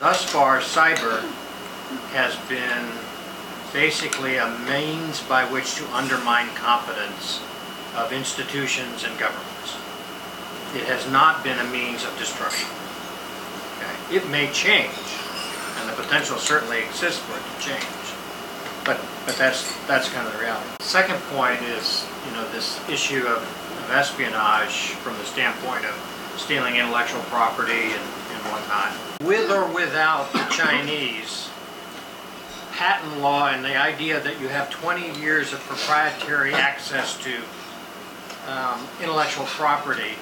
Thus far, cyber has been basically a means by which to undermine confidence of institutions and governments. It has not been a means of destruction. Okay? It may change, and the potential certainly exists for it to change, but that's kind of the reality. Second point is, this issue of espionage from the standpoint of stealing intellectual property and whatnot. With or without the Chinese, patent law and the idea that you have 20 years of proprietary access to intellectual property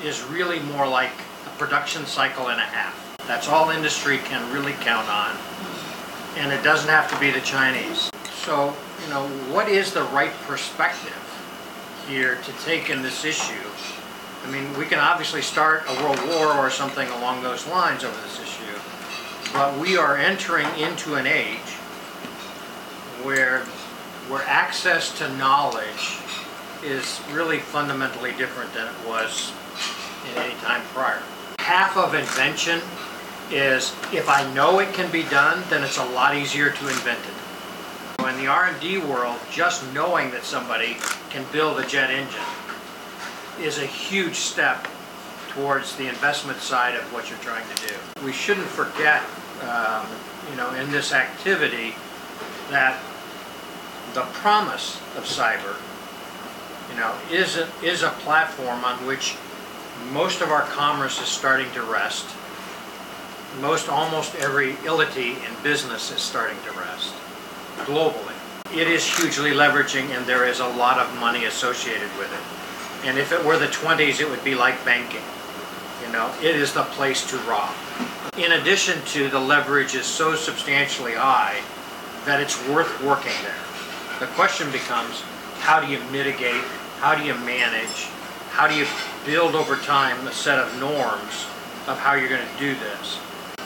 is really more like a production cycle and a half. That's all industry can really count on, and it doesn't have to be the Chinese. So, what is the right perspective here to take in this issue? I mean, we can obviously start a world war or something along those lines over this issue, but we are entering into an age where access to knowledge is really fundamentally different than it was in any time prior. Half of invention is, if I know it can be done, then it's a lot easier to invent it. In the R&D world, just knowing that somebody can build a jet engine is a huge step towards the investment side of what you're trying to do. We shouldn't forget, in this activity, that the promise of cyber, is a platform on which most of our commerce is starting to rest. Almost every ility in business is starting to rest globally. It is hugely leveraging, and there is a lot of money associated with it. And if it were the 20s, it would be like banking. It is the place to rob. In addition to, the leverage is so substantially high that it's worth working there. The question becomes, how do you mitigate, how do you manage, how do you build over time a set of norms of how you're going to do this?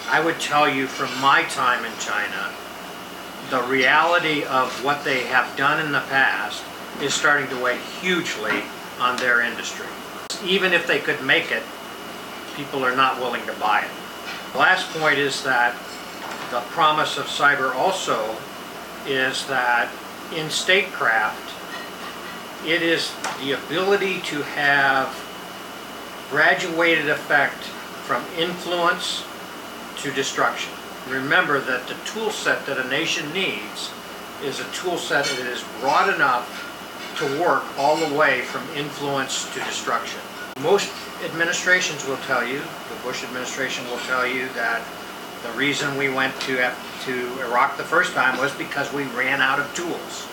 I would tell you from my time in China, the reality of what they have done in the past is starting to weigh hugely on their industry. Even if they could make it, people are not willing to buy it. The last point is that the promise of cyber also is that in statecraft, it is the ability to have graduated effect from influence to destruction. Remember that the tool set that a nation needs is a tool set that is broad enough to work all the way from influence to destruction. Most administrations will tell you, the Bush administration will tell you, that the reason we went to Iraq the first time was because we ran out of tools.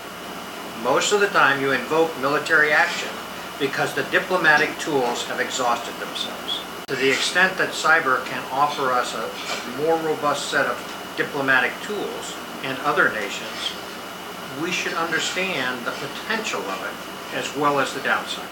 Most of the time you invoke military action because the diplomatic tools have exhausted themselves. To the extent that cyber can offer us a more robust set of diplomatic tools and other nations, we should understand the potential of it as well as the downside.